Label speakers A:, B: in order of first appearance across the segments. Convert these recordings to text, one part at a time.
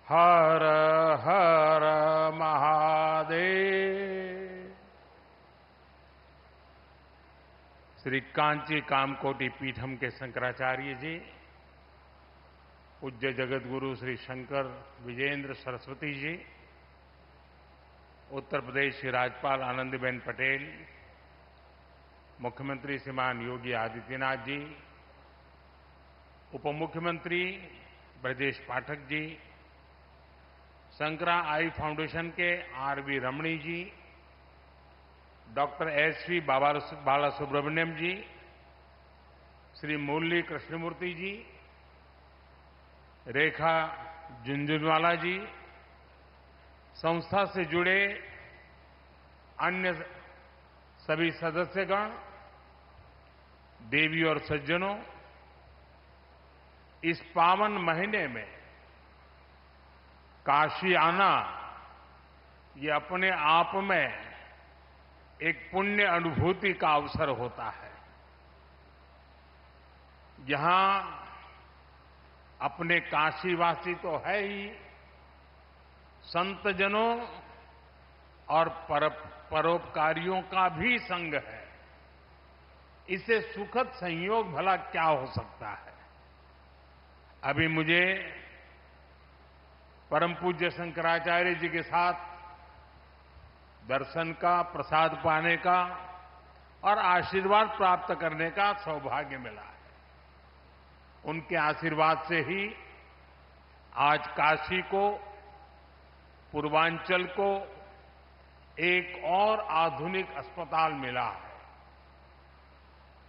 A: हर हर महादेव। श्री कांची कामकोटि पीठम के शंकराचार्य जी, पूज्य जगत गुरु श्री शंकर विजेंद्र सरस्वती जी, उत्तर प्रदेश की राज्यपाल आनंदीबेन पटेल, मुख्यमंत्री श्रीमान योगी आदित्यनाथ जी, उप मुख्यमंत्री ब्रजेश पाठक जी, शंकरा आई फाउंडेशन के आरवी रमणी जी, डॉक्टर एसवी बालासुब्रमण्यम जी, श्री मुरली कृष्णमूर्ति जी, रेखा झुंझुनवाला जी, संस्था से जुड़े अन्य सभी सदस्यगण, देवी और सज्जनों, इस पावन महीने में काशी आना ये अपने आप में एक पुण्य अनुभूति का अवसर होता है। यहां अपने काशीवासी तो है ही, संतजनों और परोपकारियों का भी संग है। इससे सुखद संयोग भला क्या हो सकता है। अभी मुझे परम पूज्य शंकराचार्य जी के साथ दर्शन का, प्रसाद पाने का और आशीर्वाद प्राप्त करने का सौभाग्य मिला है। उनके आशीर्वाद से ही आज काशी को, पूर्वांचल को एक और आधुनिक अस्पताल मिला है।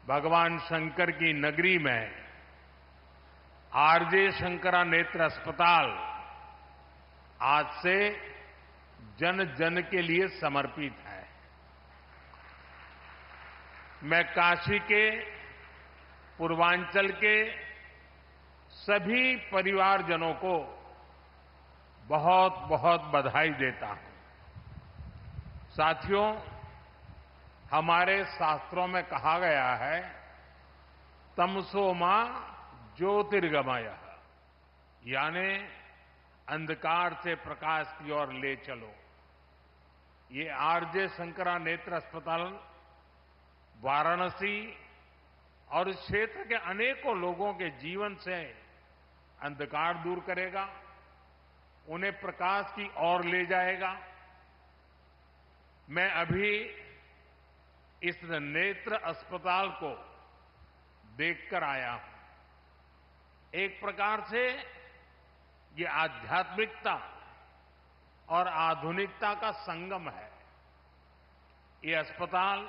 A: भगवान शंकर की नगरी में आरजे शंकरा नेत्र अस्पताल आज से जन जन के लिए समर्पित है। मैं काशी के, पूर्वांचल के सभी परिवारजनों को बहुत बहुत बधाई देता हूं। साथियों, हमारे शास्त्रों में कहा गया है, तमसो मां ज्योतिर्गमय, यानी अंधकार से प्रकाश की ओर ले चलो। ये आरजे शंकरा नेत्र अस्पताल वाराणसी और इस क्षेत्र के अनेकों लोगों के जीवन से अंधकार दूर करेगा, उन्हें प्रकाश की ओर ले जाएगा। मैं अभी इस नेत्र अस्पताल को देखकर आया हूं। एक प्रकार से ये आध्यात्मिकता और आधुनिकता का संगम है। ये अस्पताल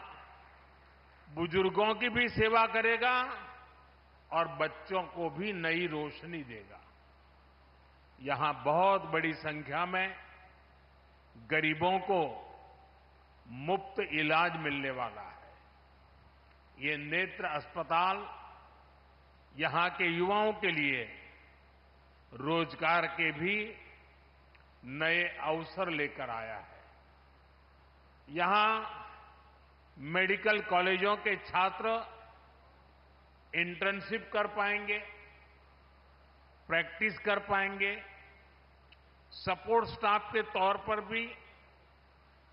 A: बुजुर्गों की भी सेवा करेगा और बच्चों को भी नई रोशनी देगा। यहां बहुत बड़ी संख्या में गरीबों को मुफ्त इलाज मिलने वाला है। ये नेत्र अस्पताल यहां के युवाओं के लिए रोजगार के भी नए अवसर लेकर आया है। यहां मेडिकल कॉलेजों के छात्र इंटर्नशिप कर पाएंगे, प्रैक्टिस कर पाएंगे। सपोर्ट स्टाफ के तौर पर भी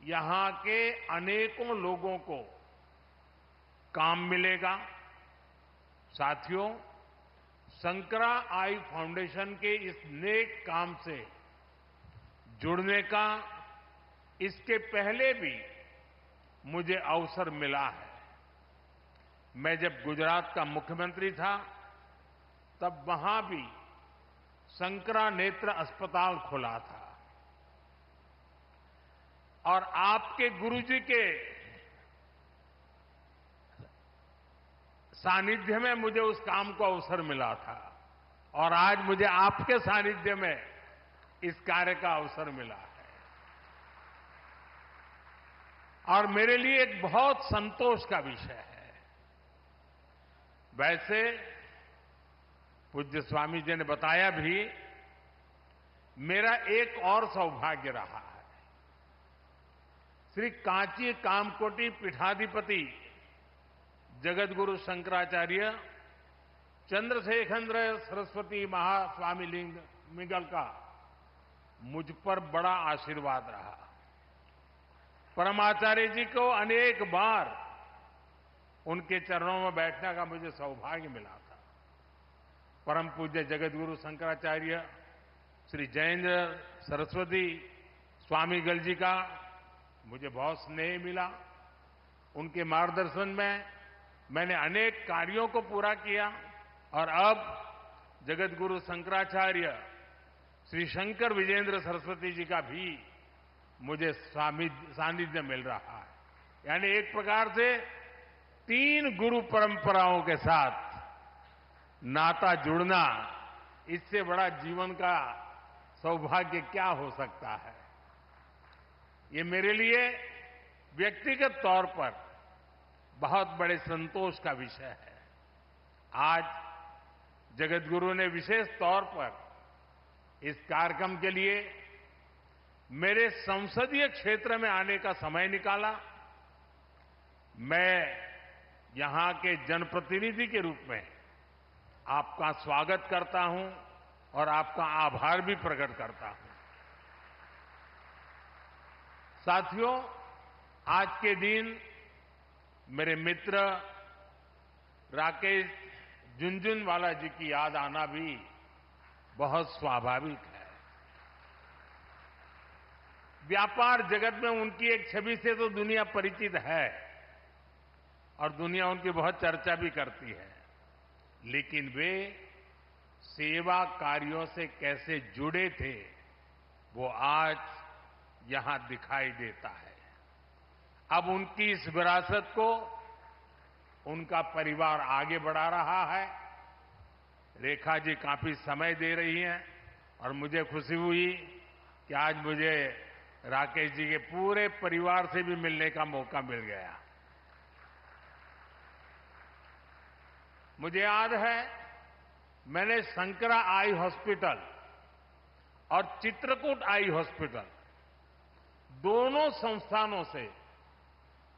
A: यहां के अनेकों लोगों को काम मिलेगा। साथियों, शंकरा आई फाउंडेशन के इस नेक काम से जुड़ने का इसके पहले भी मुझे अवसर मिला है। मैं जब गुजरात का मुख्यमंत्री था, तब वहां भी शंकरा नेत्र अस्पताल खुला था और आपके गुरुजी के सानिध्य में मुझे उस काम को अवसर मिला था और आज मुझे आपके सानिध्य में इस कार्य का अवसर मिला है। और मेरे लिए एक बहुत संतोष का विषय है। वैसे पूज्य स्वामी जी ने बताया भी, मेरा एक और सौभाग्य रहा है। श्री कांची कामकोटि पीठाधिपति जगतगुरु शंकराचार्य चंद्रशेखर सरस्वती महास्वामी लिंग मिगल का मुझ पर बड़ा आशीर्वाद रहा। परमाचार्य जी को अनेक बार उनके चरणों में बैठने का मुझे सौभाग्य मिला था। परम पूज्य जगतगुरु शंकराचार्य श्री जयेंद्र सरस्वती स्वामीगल जी का मुझे बहुत स्नेह मिला। उनके मार्गदर्शन में मैंने अनेक कार्यों को पूरा किया और अब जगतगुरु शंकराचार्य श्री शंकर विजेंद्र सरस्वती जी का भी मुझे सानिध्य मिल रहा है। यानी एक प्रकार से 3 गुरु परंपराओं के साथ नाता जुड़ना, इससे बड़ा जीवन का सौभाग्य क्या हो सकता है। ये मेरे लिए व्यक्तिगत तौर पर बहुत बड़े संतोष का विषय है। आज जगतगुरु ने विशेष तौर पर इस कार्यक्रम के लिए मेरे संसदीय क्षेत्र में आने का समय निकाला। मैं यहां के जनप्रतिनिधि के रूप में आपका स्वागत करता हूं और आपका आभार भी प्रकट करता हूं। साथियों, आज के दिन मेरे मित्र राकेश झुनझुनवाला जी की याद आना भी बहुत स्वाभाविक है। व्यापार जगत में उनकी एक छवि से तो दुनिया परिचित है और दुनिया उनकी बहुत चर्चा भी करती है, लेकिन वे सेवा कार्यों से कैसे जुड़े थे वो आज यहां दिखाई देता है। अब उनकी इस विरासत को उनका परिवार आगे बढ़ा रहा है। रेखा जी काफी समय दे रही हैं और मुझे खुशी हुई कि आज मुझे राकेश जी के पूरे परिवार से भी मिलने का मौका मिल गया। मुझे याद है, मैंने शंकरा आई हॉस्पिटल और चित्रकूट आई हॉस्पिटल दोनों संस्थानों से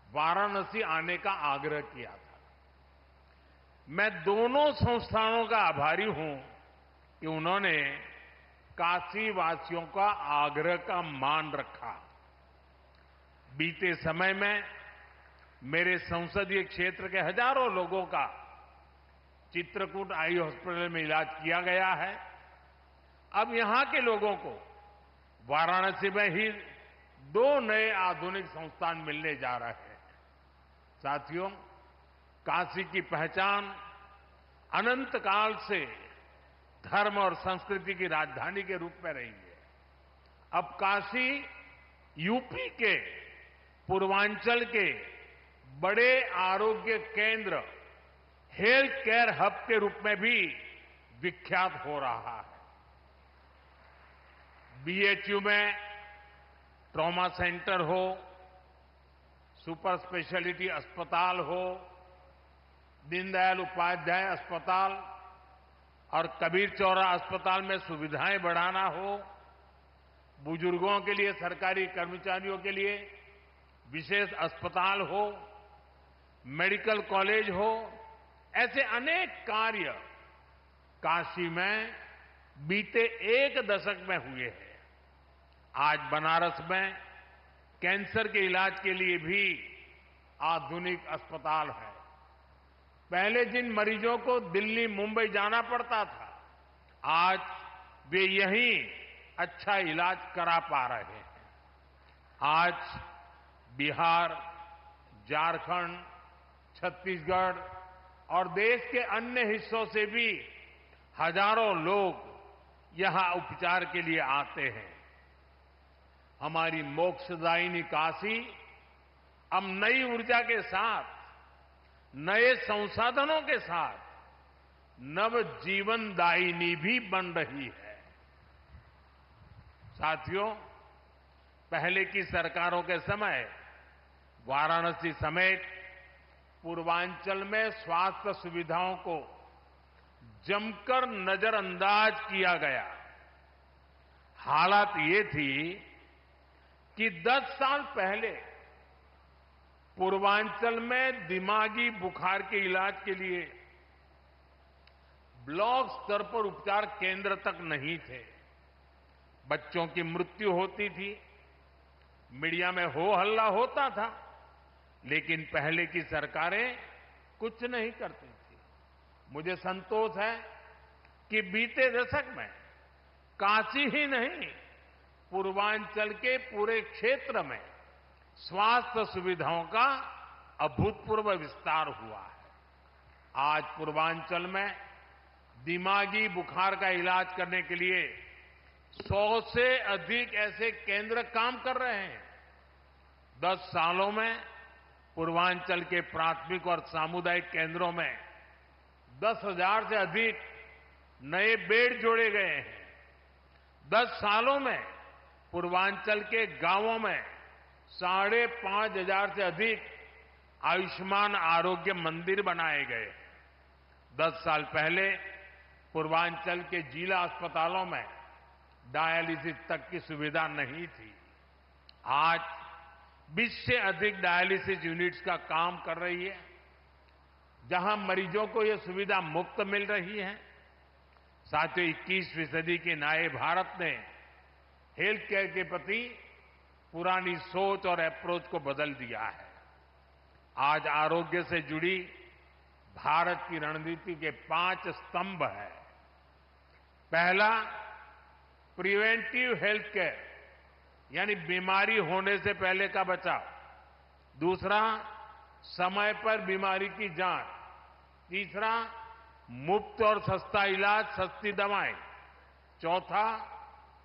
A: वाराणसी आने का आग्रह किया था। मैं दोनों संस्थानों का आभारी हूं कि उन्होंने काशी वासियों का आग्रह का मान रखा। बीते समय में मेरे संसदीय क्षेत्र के हजारों लोगों का चित्रकूट आई हॉस्पिटल में इलाज किया गया है। अब यहां के लोगों को वाराणसी में ही 2 नए आधुनिक संस्थान मिलने जा रहे हैं। साथियों, काशी की पहचान अनंत काल से धर्म और संस्कृति की राजधानी के रूप में रही है। अब काशी यूपी के पूर्वांचल के बड़े आरोग्य केंद्र, हेल्थ केयर हब के रूप में भी विख्यात हो रहा है। बीएचयू में ट्रॉमा सेंटर हो, सुपर स्पेशलिटी अस्पताल हो, दीनदयाल उपाध्याय अस्पताल और कबीर चौरा अस्पताल में सुविधाएं बढ़ाना हो, बुजुर्गों के लिए, सरकारी कर्मचारियों के लिए विशेष अस्पताल हो, मेडिकल कॉलेज हो, ऐसे अनेक कार्य काशी में बीते 1 दशक में हुए हैं। आज बनारस में कैंसर के इलाज के लिए भी आधुनिक अस्पताल है। पहले जिन मरीजों को दिल्ली, मुंबई जाना पड़ता था, आज वे यहीं अच्छा इलाज करा पा रहे हैं। आज बिहार, झारखंड, छत्तीसगढ़ और देश के अन्य हिस्सों से भी हजारों लोग यहां उपचार के लिए आते हैं। हमारी मोक्षदायिनी काशी अब नई ऊर्जा के साथ, नए संसाधनों के साथ नव जीवनदायिनी भी बन रही है। साथियों, पहले की सरकारों के समय वाराणसी समेत पूर्वांचल में स्वास्थ्य सुविधाओं को जमकर नजरअंदाज किया गया। हालत ये थी कि 10 साल पहले पूर्वांचल में दिमागी बुखार के इलाज के लिए ब्लॉक स्तर पर उपचार केंद्र तक नहीं थे। बच्चों की मृत्यु होती थी, मीडिया में हो हल्ला होता था, लेकिन पहले की सरकारें कुछ नहीं करती थी। मुझे संतोष है कि बीते दशक में काशी ही नहीं, पूर्वांचल के पूरे क्षेत्र में स्वास्थ्य सुविधाओं का अभूतपूर्व विस्तार हुआ है। आज पूर्वांचल में दिमागी बुखार का इलाज करने के लिए 100 से अधिक ऐसे केंद्र काम कर रहे हैं। 10 सालों में पूर्वांचल के प्राथमिक और सामुदायिक केंद्रों में 10,000 से अधिक नए बेड जोड़े गए हैं। 10 सालों में पूर्वांचल के गांवों में 5,500 से अधिक आयुष्मान आरोग्य मंदिर बनाए गए। 10 साल पहले पूर्वांचल के जिला अस्पतालों में डायलिसिस तक की सुविधा नहीं थी। आज 20 से अधिक डायलिसिस यूनिट्स का काम कर रही है, जहां मरीजों को यह सुविधा मुफ्त मिल रही है। साथियों, 21वीं सदी के नए भारत ने हेल्थ केयर के प्रति पुरानी सोच और अप्रोच को बदल दिया है। आज आरोग्य से जुड़ी भारत की रणनीति के 5 स्तंभ हैं। पहला, प्रिवेंटिव हेल्थ केयर, यानी बीमारी होने से पहले का बचाव। दूसरा, समय पर बीमारी की जांच। तीसरा, मुफ्त और सस्ता इलाज, सस्ती दवाएं। चौथा,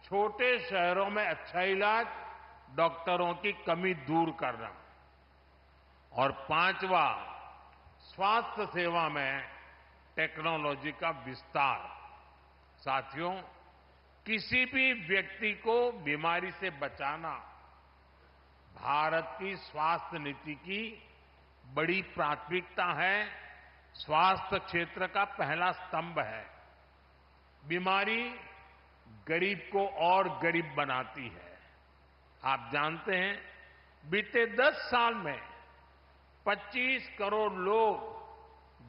A: छोटे शहरों में अच्छा इलाज, डॉक्टरों की कमी दूर करना। और पांचवा, स्वास्थ्य सेवा में टेक्नोलॉजी का विस्तार। साथियों, किसी भी व्यक्ति को बीमारी से बचाना भारत की स्वास्थ्य नीति की बड़ी प्राथमिकता है, स्वास्थ्य क्षेत्र का पहला स्तंभ है। बीमारी गरीब को और गरीब बनाती है। आप जानते हैं, बीते 10 साल में 25 करोड़ लोग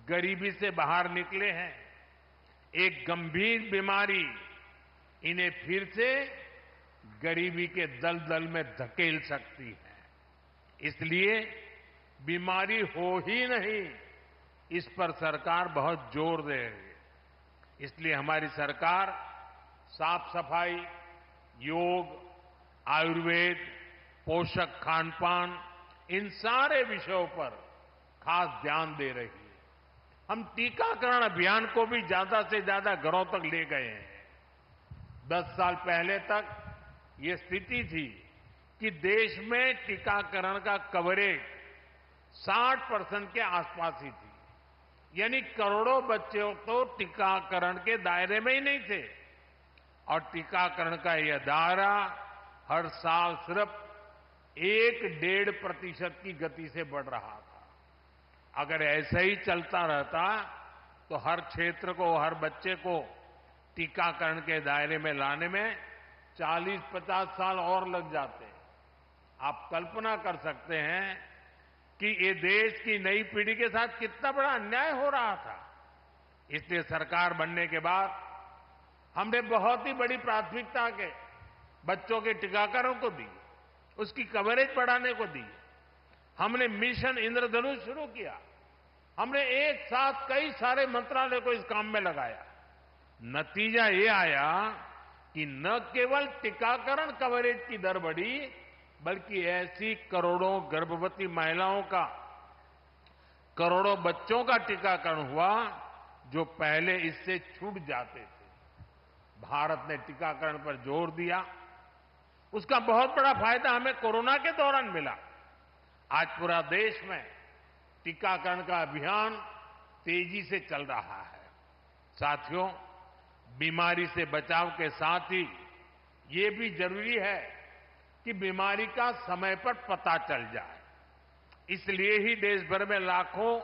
A: गरीबी से बाहर निकले हैं। एक गंभीर बीमारी इन्हें फिर से गरीबी के दलदल में धकेल सकती है। इसलिए बीमारी हो ही नहीं, इस पर सरकार बहुत जोर दे रही है। इसलिए हमारी सरकार साफ सफाई, योग, आयुर्वेद, पोषक खान-पान, इन सारे विषयों पर खास ध्यान दे रही है। हम टीकाकरण अभियान को भी ज्यादा से ज्यादा घरों तक ले गए हैं। 10 साल पहले तक ये स्थिति थी कि देश में टीकाकरण का कवरेज 60% के आसपास ही थी, यानी करोड़ों बच्चे तो टीकाकरण के दायरे में ही नहीं थे। और टीकाकरण का यह दायरा हर साल सिर्फ 1-1.5% की गति से बढ़ रहा था। अगर ऐसा ही चलता रहता तो हर क्षेत्र को, हर बच्चे को टीकाकरण के दायरे में लाने में 40-50 साल और लग जाते। आप कल्पना कर सकते हैं कि ये देश की नई पीढ़ी के साथ कितना बड़ा अन्याय हो रहा था। इसलिए सरकार बनने के बाद हमने बहुत ही बड़ी प्राथमिकता के बच्चों के टीकाकरण को दी, उसकी कवरेज बढ़ाने को दी। हमने मिशन इंद्रधनुष शुरू किया। हमने एक साथ कई सारे मंत्रालय को इस काम में लगाया। नतीजा ये आया कि न केवल टीकाकरण कवरेज की दर बढ़ी, बल्कि ऐसी करोड़ों गर्भवती महिलाओं का, करोड़ों बच्चों का टीकाकरण हुआ जो पहले इससे छूट जाते थे। भारत ने टीकाकरण पर जोर दिया। उसका बहुत बड़ा फायदा हमें कोरोना के दौरान मिला। आज पूरा देश में टीकाकरण का अभियान तेजी से चल रहा है। साथियों, बीमारी से बचाव के साथ ही ये भी जरूरी है कि बीमारी का समय पर पता चल जाए। इसलिए ही देश भर में लाखों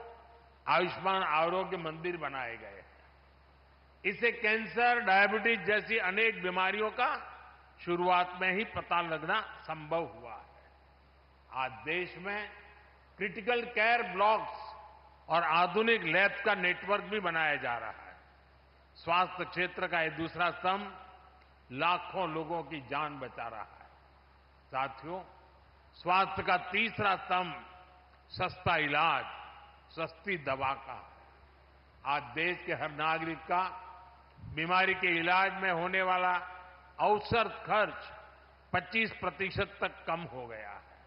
A: आयुष्मान आरोग्य मंदिर बनाए गए हैं। इससे कैंसर, डायबिटीज जैसी अनेक बीमारियों का शुरुआत में ही पता लगना संभव हुआ है। आज देश में क्रिटिकल केयर ब्लॉक्स और आधुनिक लैब्स का नेटवर्क भी बनाया जा रहा है। स्वास्थ्य क्षेत्र का एक दूसरा स्तंभ लाखों लोगों की जान बचा रहा है। साथियों, स्वास्थ्य का तीसरा स्तंभ सस्ता इलाज, सस्ती दवा का है। आज देश के हर नागरिक का बीमारी के इलाज में होने वाला औसत खर्च 25% तक कम हो गया है।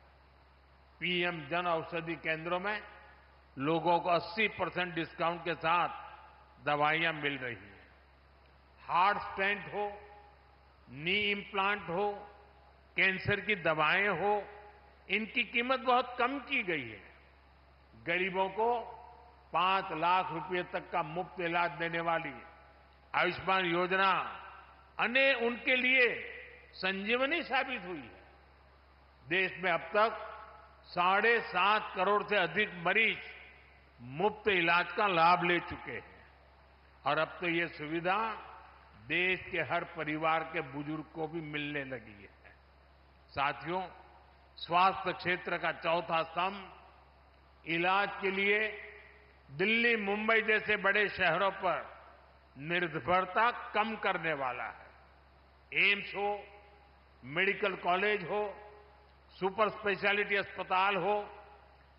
A: पीएम जन औषधि केंद्रों में लोगों को 80% डिस्काउंट के साथ दवाइयां मिल रही हैं। हार्ट स्टेंट हो, नी इम्प्लांट हो, कैंसर की दवाएं हो, इनकी कीमत बहुत कम की गई है। गरीबों को 5 लाख रुपए तक का मुफ्त इलाज देने वाली आयुष्मान योजना उनके लिए संजीवनी साबित हुई है। देश में अब तक 7.5 करोड़ से अधिक मरीज मुफ्त इलाज का लाभ ले चुके हैं और अब तो ये सुविधा देश के हर परिवार के बुजुर्ग को भी मिलने लगी है। साथियों, स्वास्थ्य क्षेत्र का चौथा स्तंभ इलाज के लिए दिल्ली, मुंबई जैसे बड़े शहरों पर निर्भरता कम करने वाला है। एम्स हो, मेडिकल कॉलेज हो, सुपर स्पेशलिटी अस्पताल हो,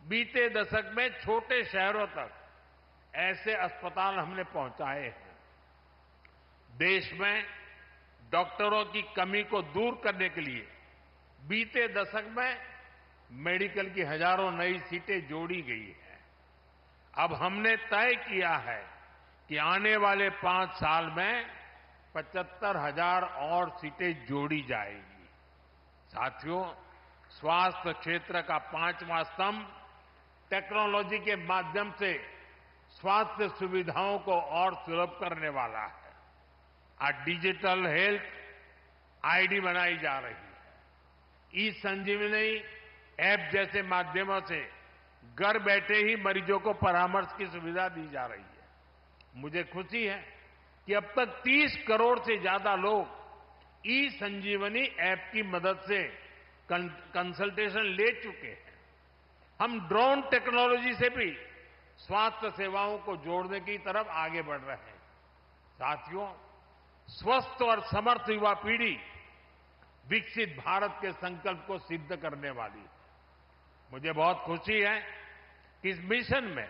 A: बीते दशक में छोटे शहरों तक ऐसे अस्पताल हमने पहुंचाए हैं। देश में डॉक्टरों की कमी को दूर करने के लिए बीते दशक में मेडिकल की हजारों नई सीटें जोड़ी गई है। अब हमने तय किया है कि आने वाले 5 साल में 75,000 और सीटें जोड़ी जाएगी। साथियों, स्वास्थ्य क्षेत्र का 5वां स्तंभ टेक्नोलॉजी के माध्यम से स्वास्थ्य सुविधाओं को और सुलभ करने वाला है। आज डिजिटल हेल्थ आईडी बनाई जा रही है। ई संजीवनी ऐप जैसे माध्यमों से घर बैठे ही मरीजों को परामर्श की सुविधा दी जा रही है। मुझे खुशी है कि अब तक 30 करोड़ से ज्यादा लोग ई संजीवनी ऐप की मदद से कंसल्टेशन ले चुके हैं। हम ड्रोन टेक्नोलॉजी से भी स्वास्थ्य सेवाओं को जोड़ने की तरफ आगे बढ़ रहे हैं। साथियों, स्वस्थ और समर्थ युवा पीढ़ी विकसित भारत के संकल्प को सिद्ध करने वाली है। मुझे बहुत खुशी है कि इस मिशन में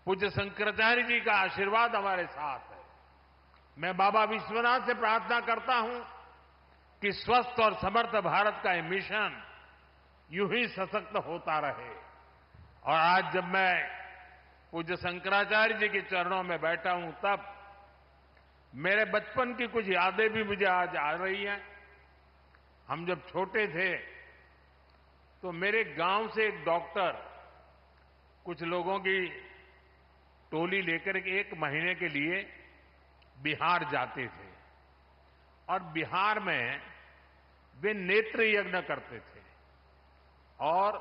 A: पूज्य शंकराचार्य जी का आशीर्वाद हमारे साथ है। मैं बाबा विश्वनाथ से प्रार्थना करता हूं कि स्वस्थ और समर्थ भारत का ये मिशन यूं ही सशक्त होता रहे। और आज जब मैं पूज्य शंकराचार्य जी के चरणों में बैठा हूं, तब मेरे बचपन की कुछ यादें भी मुझे आज आ रही हैं। हम जब छोटे थे तो मेरे गांव से एक डॉक्टर कुछ लोगों की टोली लेकर के 1 महीने के लिए बिहार जाते थे और बिहार में वे नेत्र यज्ञ करते थे और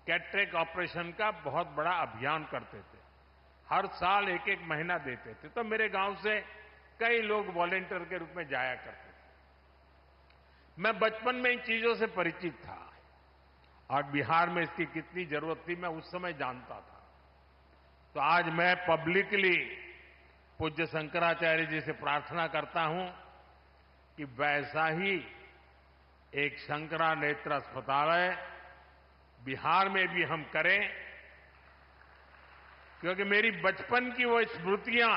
A: कैटरेक्ट ऑपरेशन का बहुत बड़ा अभियान करते थे। हर साल 1-1 महीना देते थे। तो मेरे गांव से कई लोग वॉलेंटियर के रूप में जाया करते थे। मैं बचपन में इन चीजों से परिचित था और बिहार में इसकी कितनी जरूरत थी मैं उस समय जानता था। तो आज मैं पब्लिकली पूज्य शंकराचार्य जी से प्रार्थना करता हूं कि वैसा ही एक शंकरा नेत्र अस्पताल बिहार में भी हम करें, क्योंकि मेरी बचपन की वो स्मृतियां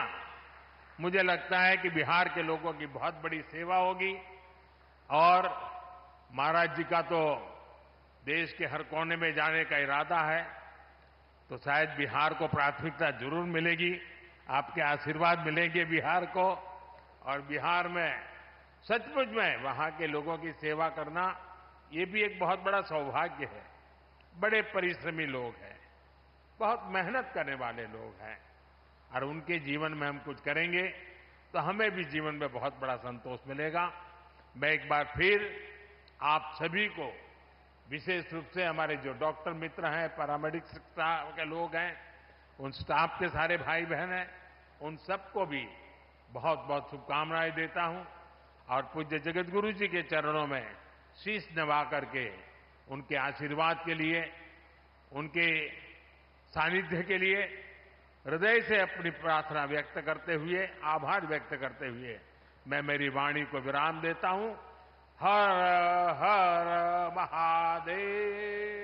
A: मुझे लगता है कि बिहार के लोगों की बहुत बड़ी सेवा होगी। और महाराज जी का तो देश के हर कोने में जाने का इरादा है, तो शायद बिहार को प्राथमिकता जरूर मिलेगी। आपके आशीर्वाद मिलेंगे बिहार को, और बिहार में सचमुच में वहां के लोगों की सेवा करना ये भी एक बहुत बड़ा सौभाग्य है। बड़े परिश्रमी लोग हैं, बहुत मेहनत करने वाले लोग हैं, और उनके जीवन में हम कुछ करेंगे तो हमें भी जीवन में बहुत बड़ा संतोष मिलेगा। मैं एक बार फिर आप सभी को, विशेष रूप से हमारे जो डॉक्टर मित्र हैं, पैरामेडिक स्टाफ के लोग हैं, उन स्टाफ के सारे भाई बहन हैं, उन सबको भी बहुत बहुत शुभकामनाएं देता हूं और पूज्य जगतगुरु जी के चरणों में शीश नवा करके उनके आशीर्वाद के लिए, उनके सानिध्य के लिए हृदय से अपनी प्रार्थना व्यक्त करते हुए, आभार व्यक्त करते हुए मैं मेरी वाणी को विराम देता हूं। हर हर महादेव।